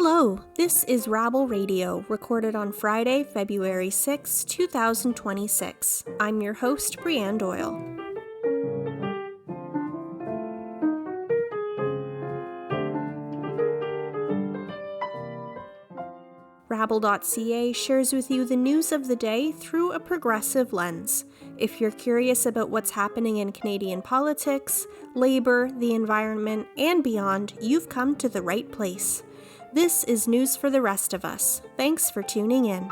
Hello, this is Rabble Radio, recorded on Friday, February 6, 2026. I'm your host, Brianne Doyle. Rabble.ca shares with you the news of the day through a progressive lens. If you're curious about what's happening in Canadian politics, labor, the environment, and beyond, you've come to the right place. This is news for the rest of us. Thanks for tuning in.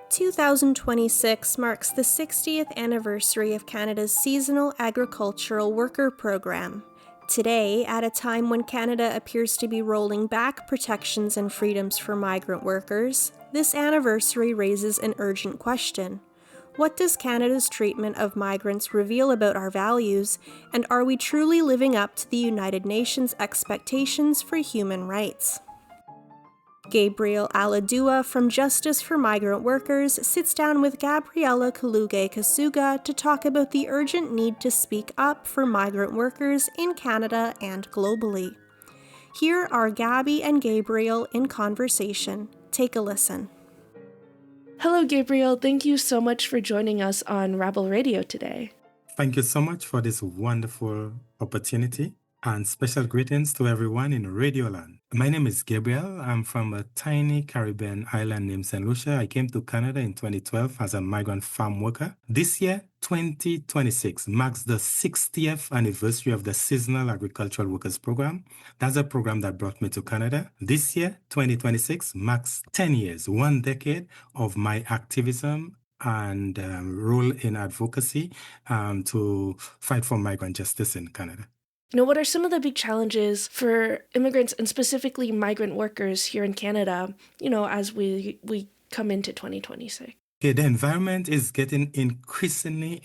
"2026 marks the 60th anniversary of Canada's Seasonal Agricultural Worker Program. Today, at a time when Canada appears to be rolling back protections and freedoms for migrant workers, this anniversary raises an urgent question. What does Canada's treatment of migrants reveal about our values, and are we truly living up to the United Nations expectations for human rights?" Gabriel Allahdua from Justice for Migrant Workers sits down with Gabriela Calugay-Casuga to talk about the urgent need to speak up for migrant workers in Canada and globally. Here are Gabby and Gabriel in conversation. Take a listen. Hello, Gabriel. Thank you so much for joining us on Rabble Radio today. Thank you so much for this wonderful opportunity, and special greetings to everyone in Radio Land. My name is Gabriel. I'm from a tiny Caribbean island named St Lucia. I came to Canada in 2012 as a migrant farm worker. This year, 2026, marks the 60th anniversary of the Seasonal Agricultural Workers Program. That's a program that brought me to Canada. This year, 2026, marks 10 years, 1 decade of my activism and role in advocacy to fight for migrant justice in Canada. What are some of the big challenges for immigrants and specifically migrant workers here in Canada, as we come into 2026? Okay, the environment is getting increasingly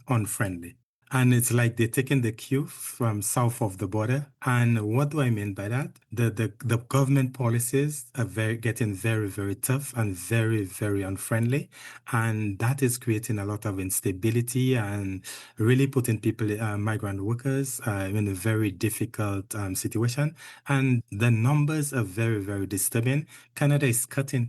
unfriendly. And it's like they're taking the cue from south of the border. And what do I mean by that? The government policies are getting very, very tough and very, very unfriendly. And that is creating a lot of instability and really putting people, migrant workers, in a very difficult situation. And the numbers are very, very disturbing. Canada is cutting.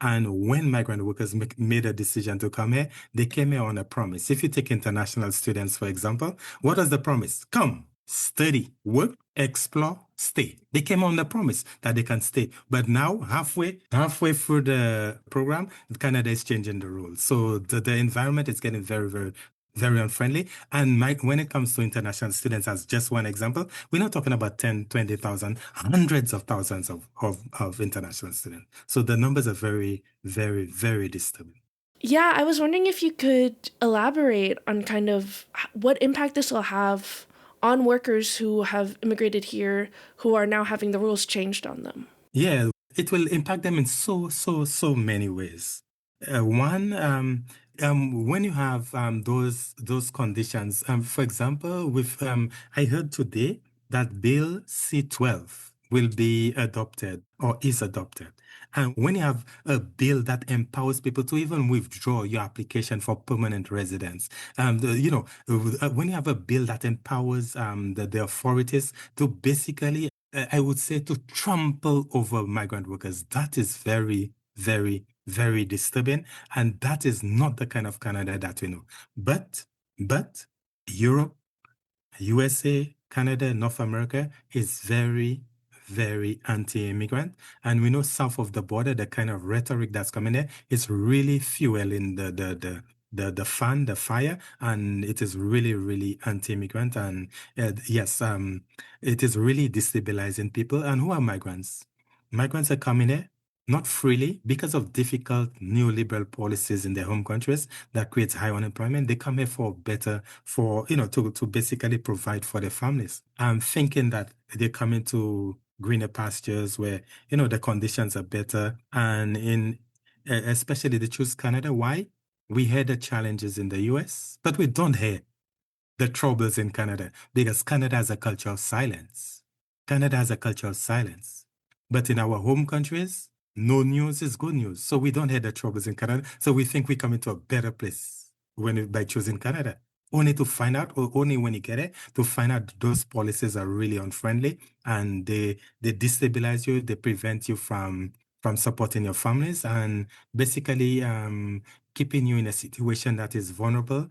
And when migrant workers made a decision to come here, they came here on a promise. If you take international students, for example, what was the promise? Come, study, work, explore, stay. They came on the promise that they can stay. But now, halfway through the program, Canada is changing the rules. So the environment is getting very, very very unfriendly. And when it comes to international students, as just one example, we're not talking about 10, 20,000, hundreds of thousands of international students. So the numbers are very, very, very disturbing. Yeah, I was wondering if you could elaborate on kind of what impact this will have on workers who have immigrated here, who are now having the rules changed on them. Yeah, it will impact them in so many ways. One, when you have those conditions, for example, I heard today that Bill C-12 will be adopted or is adopted. And when you have a bill that empowers people to even withdraw your application for permanent residence, when you have a bill that empowers the authorities to basically, I would say, to trample over migrant workers, that is very, very, very disturbing, and that is not the kind of Canada that we know. But Europe, USA, Canada, North America is very, very anti-immigrant, and we know south of the border, the kind of rhetoric that's coming there is really fueling the fire, and it is really, really anti-immigrant, and yes, it is really destabilizing people. And who are migrants? Migrants are coming here not freely because of difficult neoliberal policies in their home countries that creates high unemployment. They come here to basically provide for their families. I'm thinking that they're coming to greener pastures where, the conditions are better. And especially they choose Canada. Why? We hear the challenges in the US, but we don't hear the troubles in Canada because Canada has a culture of silence. But in our home countries, no news is good news. So we don't hear the troubles in Canada. So we think we come into a better place by choosing Canada. only to find out, or only when you get it, to find out those policies are really unfriendly and they destabilize you, they prevent you from supporting your families and basically keeping you in a situation that is vulnerable,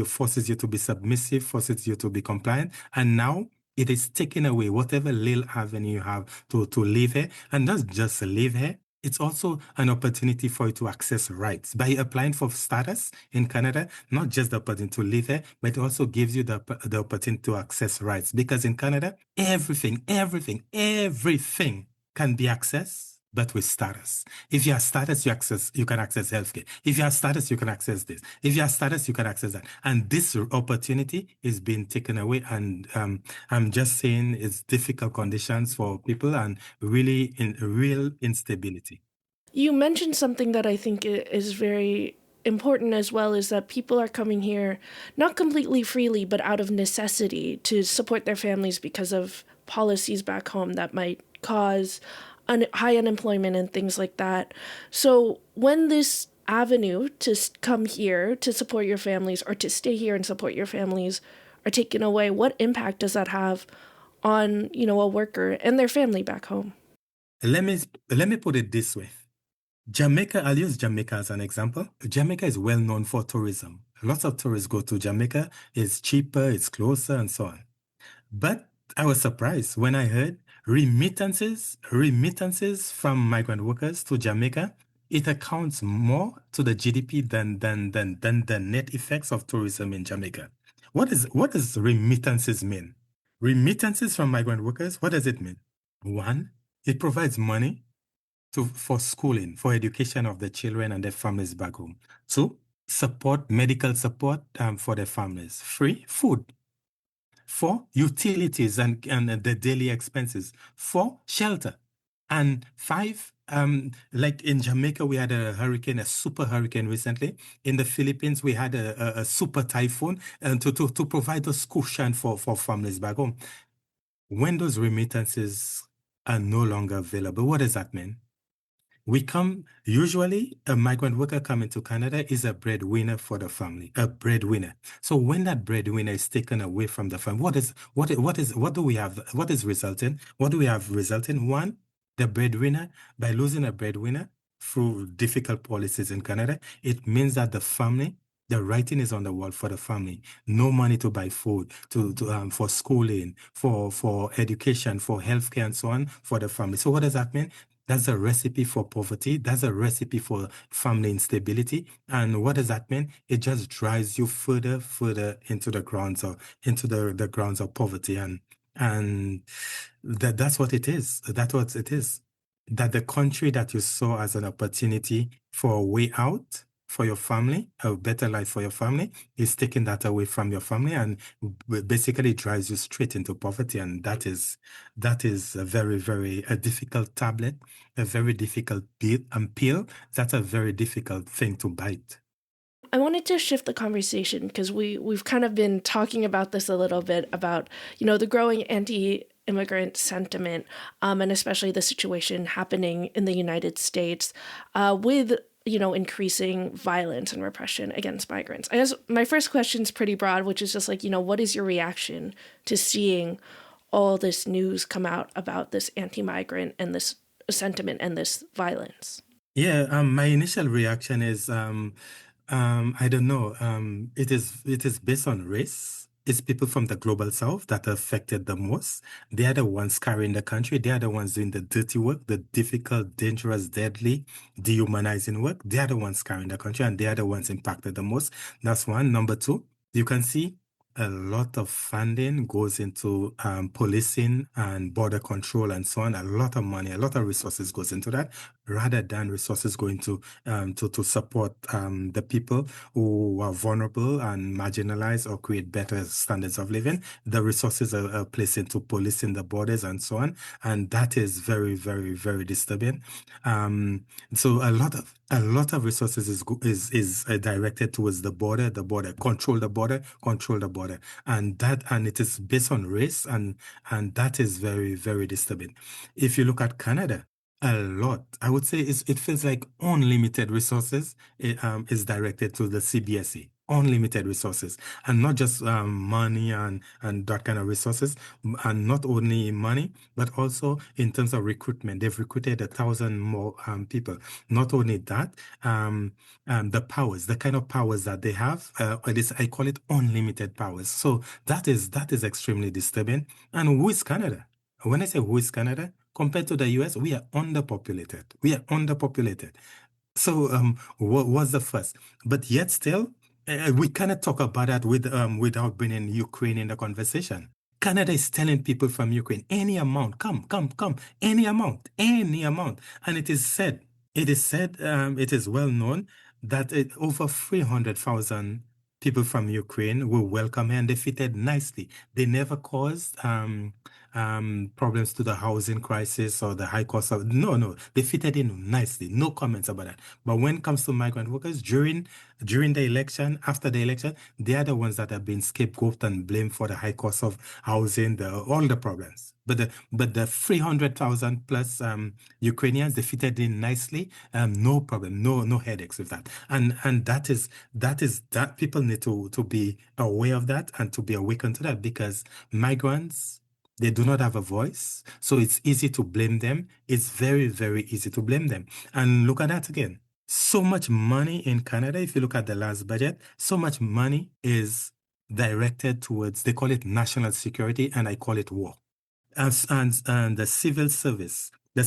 forces you to be submissive, forces you to be compliant. And now it is taking away whatever little avenue you have to live here. And not just live here, it's also an opportunity for you to access rights. By applying for status in Canada, not just the opportunity to live here, but it also gives you the opportunity to access rights. Because in Canada, everything can be accessed, but with status. If you have status, you can access healthcare. If you have status, you can access this. If you have status, you can access that. And this opportunity is being taken away. And I'm just saying it's difficult conditions for people and really real instability. You mentioned something that I think is very important as well, is that people are coming here not completely freely, but out of necessity to support their families because of policies back home that might cause high unemployment and things like that. So when this avenue to come here to support your families or to stay here and support your families are taken away, what impact does that have on, a worker and their family back home? Let me put it this way. Jamaica, I'll use Jamaica as an example. Jamaica is well known for tourism. Lots of tourists go to Jamaica. It's cheaper, it's closer, and so on. But I was surprised when I heard remittances from migrant workers to Jamaica. It accounts more to the GDP than the net effects of tourism in Jamaica. What does remittances mean? Remittances from migrant workers, what does it mean? One, it provides money for schooling, for education of the children and their families back home. Two, medical support for their families. Free food. Four, utilities and the daily expenses. Four, shelter. And five, like in Jamaica, we had a super hurricane recently. In the Philippines, we had a super typhoon to provide those cushion for families back home. When those remittances are no longer available, what does that mean? Usually a migrant worker coming to Canada is a breadwinner for the family, a breadwinner. So when that breadwinner is taken away from the family, what do we have? What is resulting? What do we have resulting? One, the breadwinner, by losing a breadwinner through difficult policies in Canada, it means that the writing is on the wall for the family. No money to buy food, for schooling, for education, for healthcare, and so on for the family. So what does that mean? That's a recipe for poverty. That's a recipe for family instability. And what does that mean? It just drives you further into the grounds of poverty. And that's what it is. That's what it is. That the country that you saw as an opportunity for a way out for your family, a better life for your family, is taking that away from your family and basically drives you straight into poverty. And that is a very, very difficult tablet, a very difficult pill. That's a very difficult thing to bite. I wanted to shift the conversation because we've kind of been talking about this a little bit about, the growing anti-immigrant sentiment, and especially the situation happening in the United States with increasing violence and repression against migrants. I guess my first question is pretty broad, which is just like, what is your reaction to seeing all this news come out about this anti-migrant and this sentiment and this violence? Yeah, my initial reaction is, I don't know. It is based on race. It's people from the global south that are affected the most. They are the ones carrying the country. They are the ones doing the dirty work, the difficult, dangerous, deadly, dehumanizing work. They are the ones carrying the country, and they are the ones impacted the most. That's one. Number two, you can see a lot of funding goes into policing and border control and so on. A lot of money, a lot of resources goes into that, rather than resources going to support the people who are vulnerable and marginalized or create better standards of living. The resources are placed into policing the borders and so on, and that is very, very, very disturbing. So a lot of resources is directed towards the border, control the border, and it is based on race, and that is very, very disturbing. If you look at Canada, A lot. I would say it feels like unlimited resources is directed to the CBSE. Unlimited resources, and not just money and that kind of resources, and not only money, but also in terms of recruitment. They've recruited 1,000 more people. Not only that, the powers, the kind of powers that they have, I call it unlimited powers. So that is extremely disturbing. And who is Canada? When I say who is Canada, compared to the US, we are underpopulated. We are underpopulated. So what was the first? But yet still, we cannot talk about that without bringing Ukraine in the conversation. Canada is telling people from Ukraine, any amount, come, any amount, any amount. And it is well known that over 300,000 people from Ukraine were welcome and they fitted nicely. They never caused problems to the housing crisis or the high cost of, no, they fitted in nicely. No comments about that. But when it comes to migrant workers, during the election, after the election, they are the ones that have been scapegoated and blamed for the high cost of housing, all the problems. But the 300,000 plus Ukrainians, they fitted in nicely. No problem, no headaches with that. And that people need to be aware of that and to be awakened to that, because migrants, they do not have a voice. So it's easy to blame them. It's very, very easy to blame them. And look at that again. So much money in Canada, if you look at the last budget, so much money is directed towards, they call it national security, and I call it war. And the civil service, the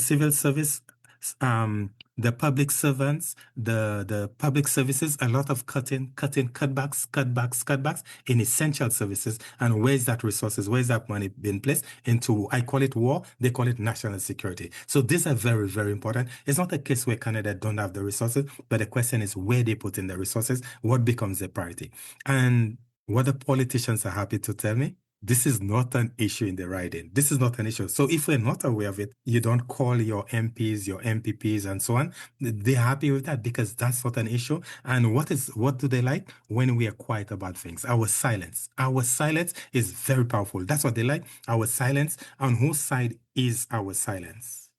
public servants, the public services, a lot of cutbacks in essential services. And where's that resources? Where's that money being placed into? I call it war. They call it national security. So these are very, very important. It's not a case where Canada don't have the resources, but the question is where they put in the resources, what becomes a priority. And what the politicians are happy to tell me, this is not an issue in the riding. This is not an issue. So if we're not aware of it, you don't call your MPs, your MPPs, and so on. They're happy with that because that's not an issue. And what do they like? When we are quiet about things. Our silence. Our silence is very powerful. That's what they like. Our silence. On whose side is our silence?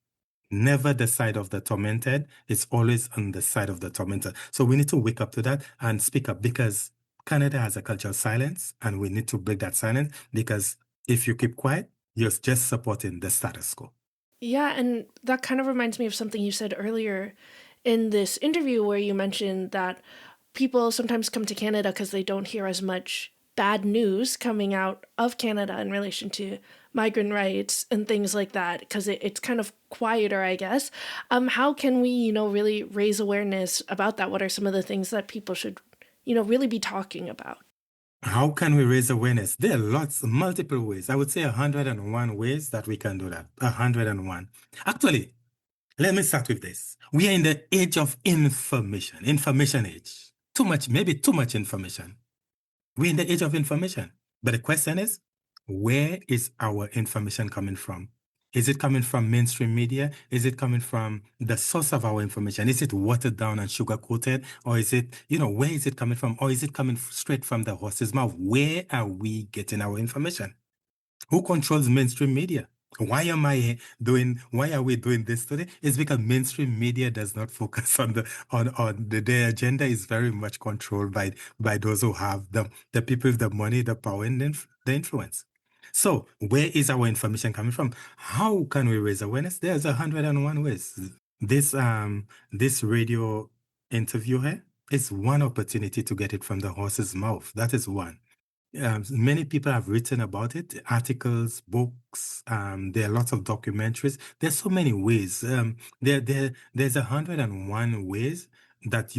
Never the side of the tormented. It's always on the side of the tormented. So we need to wake up to that and speak up, because Canada has a culture of silence, and we need to break that silence, because if you keep quiet, you're just supporting the status quo. Yeah, and that kind of reminds me of something you said earlier in this interview where you mentioned that people sometimes come to Canada because they don't hear as much bad news coming out of Canada in relation to migrant rights and things like that, because it's kind of quieter, I guess. How can we, really raise awareness about that? What are some of the things that people should really be talking about? How can we raise awareness? There are multiple ways. I would say 101 ways that we can do that. 101. Actually, let me start with this. We are in the age of information age. Maybe too much information. We're in the age of information. But the question is, where is our information coming from? Is it coming from mainstream media? Is it coming from the source of our information? Is it watered down and sugar-coated? Or is it, where is it coming from? Or is it coming straight from the horse's mouth? Where are we getting our information? Who controls mainstream media? Why are we doing this today? It's because mainstream media does not focus on their agenda is very much controlled by those who have the people with the money, the power, and the influence. So where is our information coming from? How can we raise awareness? There's 101 ways. This radio interview here is one opportunity to get it from the horse's mouth. That is one. Many people have written about it, articles, books. There are lots of documentaries. There's so many ways. There's 101 ways that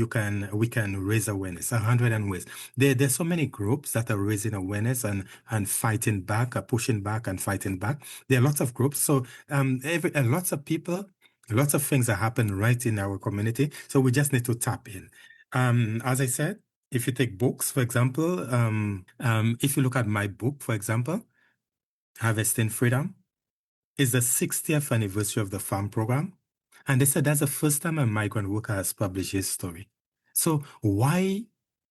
we can raise awareness. 101 ways. There's so many groups that are raising awareness and fighting back, pushing back and fighting back. There are lots of groups. So lots of people, lots of things that happen right in our community. So we just need to tap in. As I said, if you take books, for example, if you look at my book, for example, Harvesting Freedom, is the 60th anniversary of the farm program. And they said that's the first time a migrant worker has published his story. So why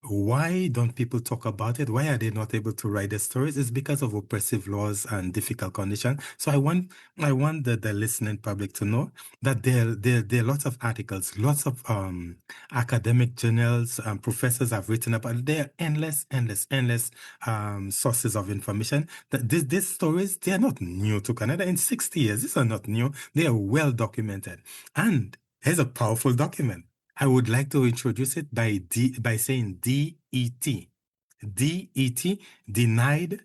Why don't people talk about it? Why are they not able to write the stories? It's because of oppressive laws and difficult conditions. So I want the listening public to know that there are lots of articles, lots of academic journals, professors have written about it. There are endless sources of information. That these stories, they are not new to Canada. In 60 years, these are not new. They are well documented. And here's a powerful document. I would like to introduce it by saying DET. DET, denied,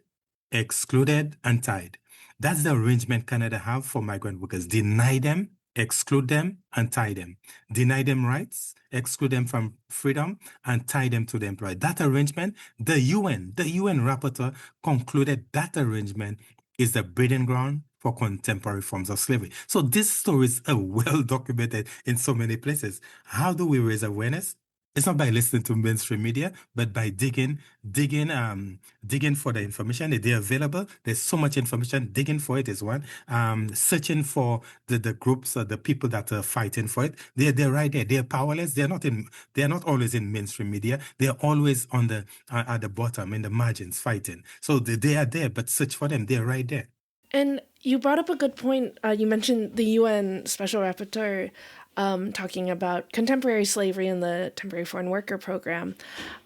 excluded, and tied. That's the arrangement Canada have for migrant workers. Deny them, exclude them, and tie them. Deny them rights, exclude them from freedom, and tie them to the employer. That arrangement, the UN rapporteur concluded that arrangement is the breeding ground for contemporary forms of slavery. So these stories are well documented in so many places. How do we raise awareness? It's not by listening to mainstream media, but by digging for the information. They're available. There's so much information. Digging for it is one. Searching for the groups or the people that are fighting for it. They're right there. They're powerless. They're not always in mainstream media. They're always on the at the bottom in the margins fighting. So they are there, but search for them. They're right there. And you brought up a good point. You mentioned the UN Special Rapporteur talking about contemporary slavery in the Temporary Foreign Worker Program.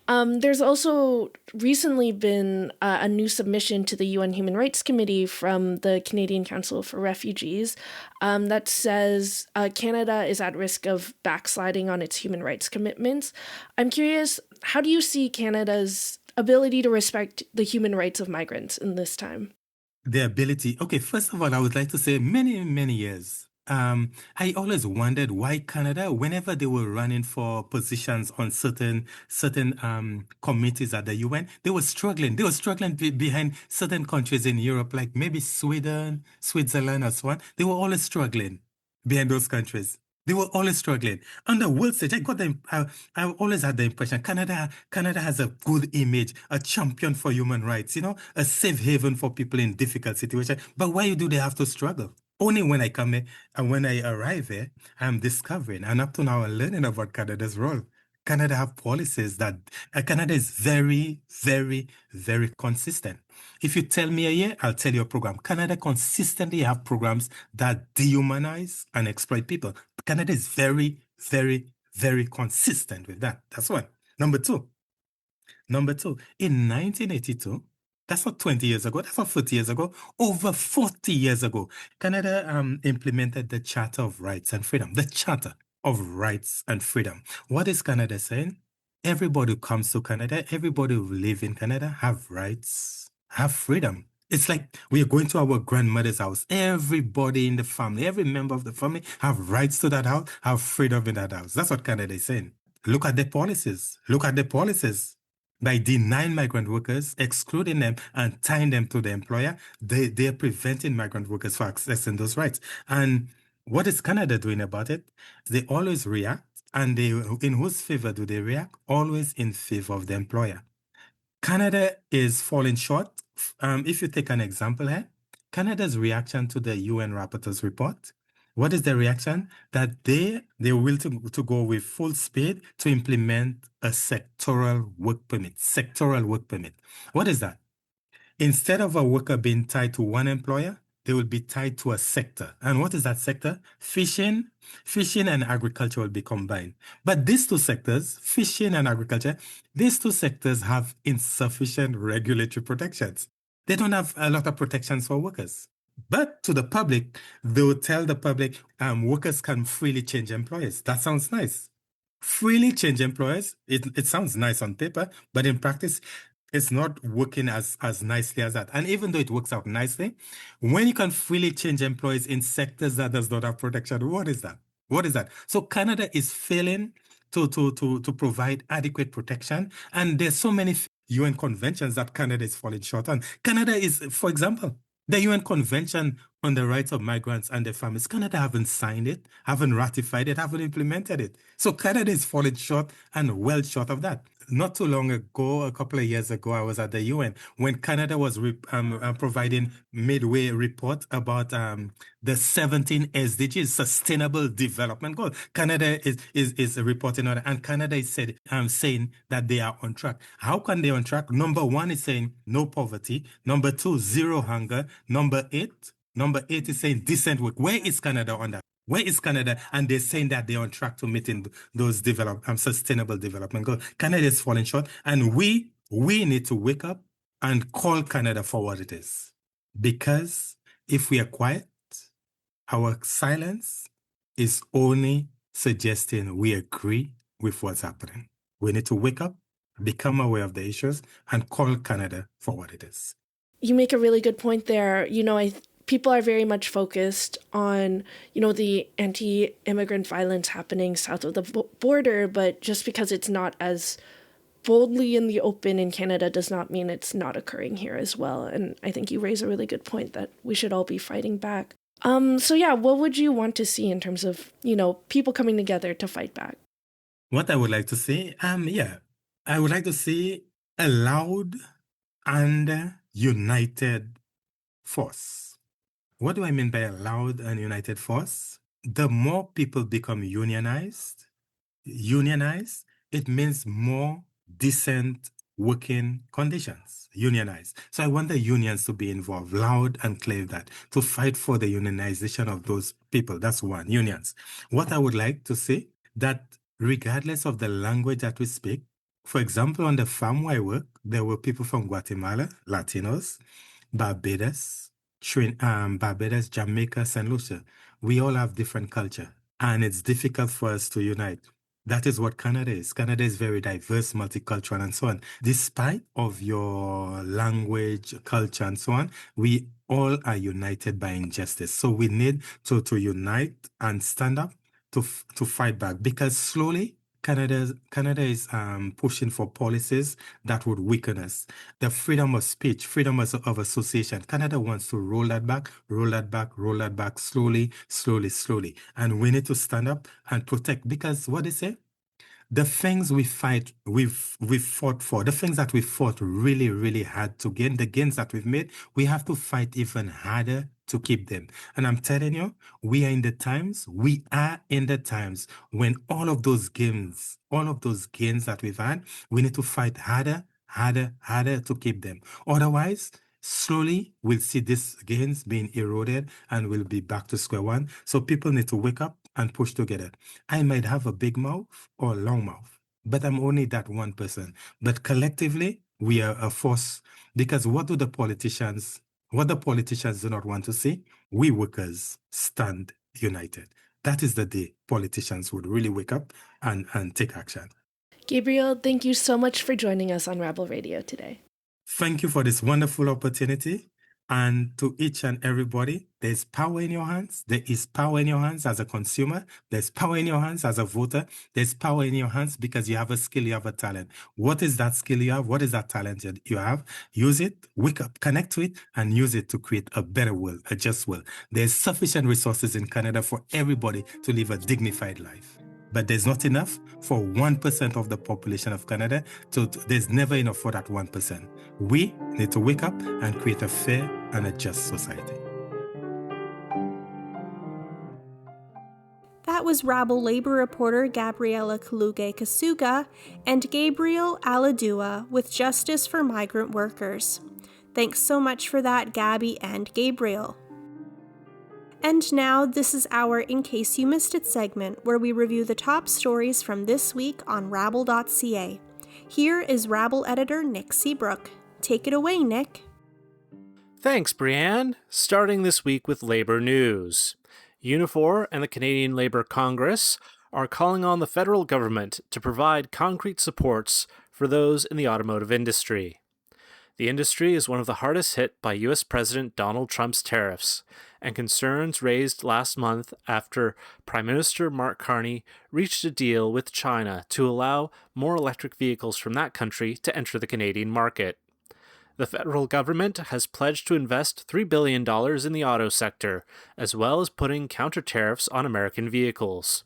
There's also recently been a new submission to the UN Human Rights Committee from the Canadian Council for Refugees that says Canada is at risk of backsliding on its human rights commitments. I'm curious, how do you see Canada's ability to respect the human rights of migrants in this time? The ability. Okay, first of all, I would like to say many years. I always wondered why Canada, whenever they were running for positions on certain committees at the UN, they were struggling. They were struggling behind certain countries in Europe, like maybe Sweden, Switzerland, or so on. They were always struggling behind those countries. They were always struggling. On the world stage, I always had the impression Canada has a good image, a champion for human rights, a safe haven for people in difficult situations. But why do they have to struggle? Only when I come here and when I arrive here, I'm discovering, and up to now I'm learning about Canada's role. Canada have policies that Canada is very consistent. If you tell me a year, I'll tell you a program. Canada consistently have programs that dehumanize and exploit people. Canada is very consistent with that. That's one. Number two, in 1982, that's not 20 years ago, that's not 40 years ago, over 40 years ago, Canada implemented the Charter of Rights and Freedom, the Charter of Rights and Freedom. What is Canada saying? Everybody who comes to Canada, everybody who live in Canada have rights, have freedom. It's like we are going to our grandmother's house. Everybody in the family, every member of the family have rights to that house, have freedom in that house. That's what Canada is saying. Look at the policies. Look at the policies. By denying migrant workers, excluding them, and tying them to the employer, they're preventing migrant workers from accessing those rights. And what is Canada doing about it? They always react. And in whose favor do they react? Always in favor of the employer. Canada is falling short. If you take an example here, Canada's reaction to the UN Rapporteur's report, what is the reaction? That they will to go with full speed to implement a sectoral work permit. Sectoral work permit. What is that? Instead of a worker being tied to one employer, they will be tied to a sector. And what is that sector? Fishing and agriculture will be combined. But these two sectors, fishing and agriculture, these two sectors have insufficient regulatory protections. They don't have a lot of protections for workers. But to the public, they will tell the public workers can freely change employers. That sounds nice. Freely change employers, it sounds nice on paper, but in practice, it's not working as nicely as that. And even though it works out nicely, when you can freely change employees in sectors that does not have protection, what is that? What is that? So Canada is failing to provide adequate protection. And there's so many UN conventions that Canada is falling short on. Canada is, for example, the UN Convention on the Rights of Migrants and their Families. Canada haven't signed it, haven't ratified it, haven't implemented it. So Canada is falling short and well short of that. not too long ago, a couple of years ago, I was at the UN when Canada was providing midway report about the 17 SDGs, Sustainable Development Goals. Canada is reporting on it, and Canada is saying that they are on track. How can they on track? Number one is saying no poverty. Number two, zero hunger. Number eight is saying decent work. Where is Canada on that? Where is Canada? And they're saying that they're on track to meeting those sustainable development goals. Canada is falling short, and we need to wake up and call Canada for what it is. Because if we are quiet, our silence is only suggesting we agree with what's happening. We need to wake up, become aware of the issues, and call Canada for what it is. You make a really good point there. People are very much focused on, the anti-immigrant violence happening south of the border, but just because it's not as boldly in the open in Canada does not mean it's not occurring here as well. And I think you raise a really good point that we should all be fighting back. What would you want to see in terms of, people coming together to fight back? What I would like to see, I would like to see a loud and united force. What do I mean by a loud and united force? The more people become unionized, it means more decent working conditions, unionized. So I want the unions to be involved, loud and clear that, to fight for the unionization of those people. That's one, unions. What I would like to see, that regardless of the language that we speak, for example, on the farm where I work, there were people from Guatemala, Latinos, Barbados, Jamaica, St Lucia. We all have different culture, and it's difficult for us to unite. That is what Canada is. Canada is very diverse, multicultural, and so on. Despite of your language, culture, and so on, we all are united by injustice. So we need to unite and stand up to fight back, because slowly Canada is pushing for policies that would weaken us. The freedom of speech, freedom of association. Canada wants to roll that back slowly. And we need to stand up and protect, because what they say, the things we've fought for, the things that we fought really, really hard to gain, the gains that we've made, we have to fight even harder to keep them. And I'm telling you, we are in the times when all of those gains that we've had, we need to fight harder to keep them. Otherwise, slowly we'll see these gains being eroded and we'll be back to square one. So people need to wake up and push together. I might have a big mouth or a long mouth, but I'm only that one person. But collectively, we are a force, because what the politicians do not want to see, we workers stand united. That is the day politicians would really wake up and take action. Gabriel, thank you so much for joining us on Rabble Radio today. Thank you for this wonderful opportunity. And to each and everybody, there's power in your hands. There is power in your hands as a consumer. There's power in your hands as a voter. There's power in your hands because you have a skill, you have a talent. What is that skill you have? What is that talent you have? Use it, wake up, connect to it, and use it to create a better world, a just world. There's sufficient resources in Canada for everybody to live a dignified life. But there's not enough for 1% of the population of Canada. So there's never enough for that 1%. We need to wake up and create a fair and a just society. That was Rabble labor reporter Gabriela Calugay-Casuga and Gabriel Allahdua with Justice for Migrant Workers. Thanks so much for that, Gabby and Gabriel. And now, this is our In Case You Missed It segment, where we review the top stories from this week on rabble.ca. Here is Rabble editor Nick Seabrook. Take it away, Nick. Thanks, Brianne. Starting this week with labor news. Unifor and the Canadian Labour Congress are calling on the federal government to provide concrete supports for those in the automotive industry. The industry is one of the hardest hit by U.S. President Donald Trump's tariffs, and concerns raised last month after Prime Minister Mark Carney reached a deal with China to allow more electric vehicles from that country to enter the Canadian market. The federal government has pledged to invest $3 billion in the auto sector, as well as putting counter tariffs on American vehicles.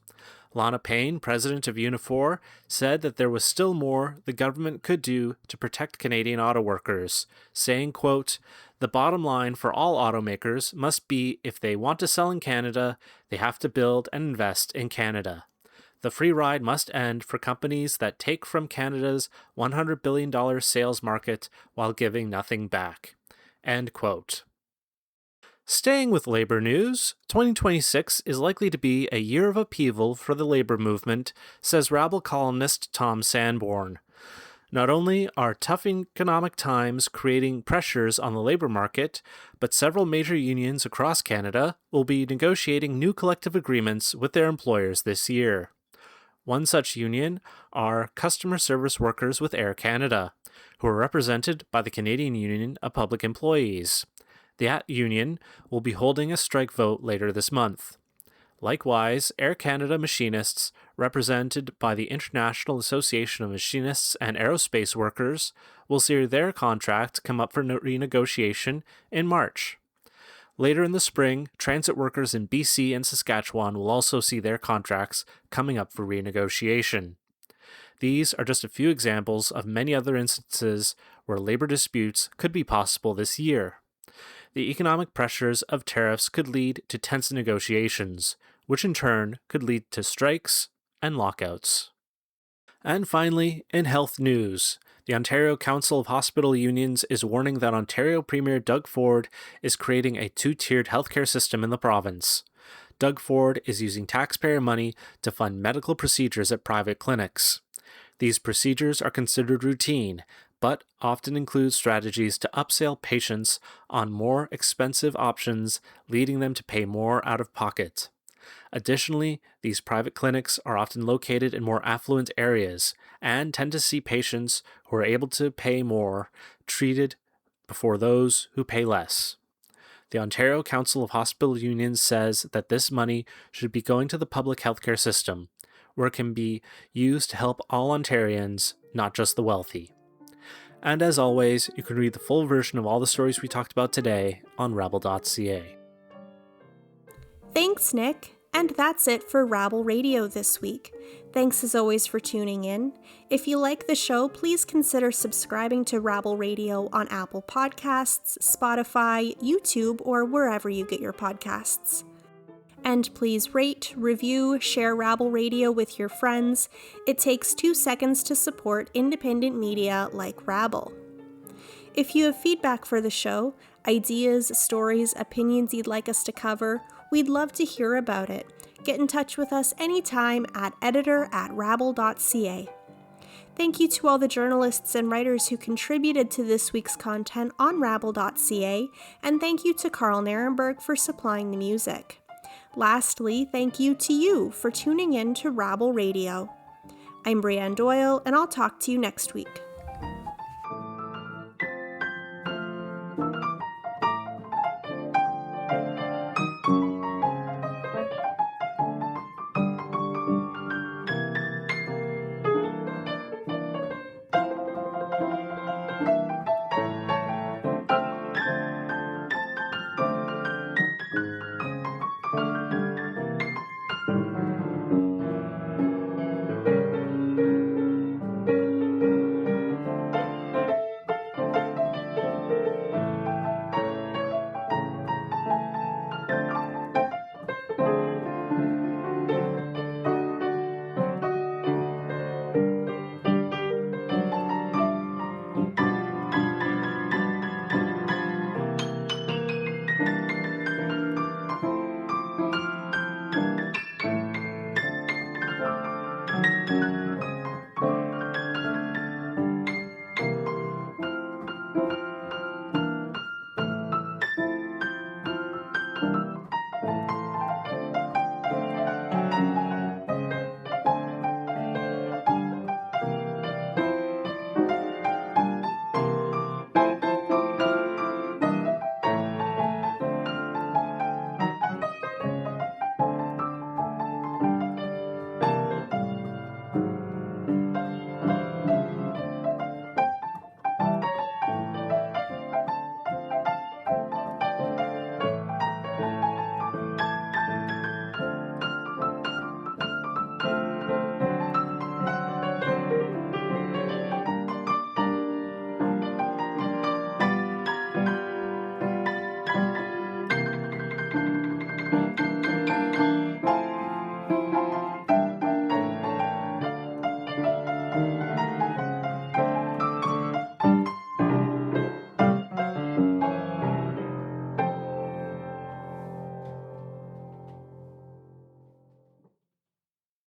Lana Payne, president of Unifor, said that there was still more the government could do to protect Canadian auto workers, saying, quote, "The bottom line for all automakers must be if they want to sell in Canada, they have to build and invest in Canada. The free ride must end for companies that take from Canada's $100 billion sales market while giving nothing back." End quote. Staying with labor news, 2026 is likely to be a year of upheaval for the labor movement, says Rabble columnist Tom Sanborn. Not only are tough economic times creating pressures on the labor market, but several major unions across Canada will be negotiating new collective agreements with their employers this year. One such union are customer service workers with Air Canada, who are represented by the Canadian Union of Public Employees. That union will be holding a strike vote later this month. Likewise, Air Canada machinists, represented by the International Association of Machinists and Aerospace Workers, will see their contract come up for renegotiation in March. Later in the spring, transit workers in BC and Saskatchewan will also see their contracts coming up for renegotiation. These are just a few examples of many other instances where labor disputes could be possible this year. The economic pressures of tariffs could lead to tense negotiations, which in turn could lead to strikes and lockouts. And finally, in health news, the Ontario Council of Hospital Unions is warning that Ontario Premier Doug Ford is creating a two-tiered healthcare system in the province. Doug Ford is using taxpayer money to fund medical procedures at private clinics. These procedures are considered routine, but often include strategies to upsell patients on more expensive options, leading them to pay more out of pocket. Additionally, these private clinics are often located in more affluent areas and tend to see patients who are able to pay more treated before those who pay less. The Ontario Council of Hospital Unions says that this money should be going to the public healthcare system, where it can be used to help all Ontarians, not just the wealthy. And as always, you can read the full version of all the stories we talked about today on rabble.ca. Thanks, Nick. And that's it for Rabble Radio this week. Thanks as always for tuning in. If you like the show, please consider subscribing to Rabble Radio on Apple Podcasts, Spotify, YouTube, or wherever you get your podcasts. And please rate, review, share Rabble Radio with your friends. It takes 2 seconds to support independent media like Rabble. If you have feedback for the show, ideas, stories, opinions you'd like us to cover, we'd love to hear about it. Get in touch with us anytime at editor@rabble.ca. Thank you to all the journalists and writers who contributed to this week's content on rabble.ca, and thank you to Carl Narenberg for supplying the music. Lastly, thank you to you for tuning in to Rabble Radio. I'm Brianne Doyle, and I'll talk to you next week.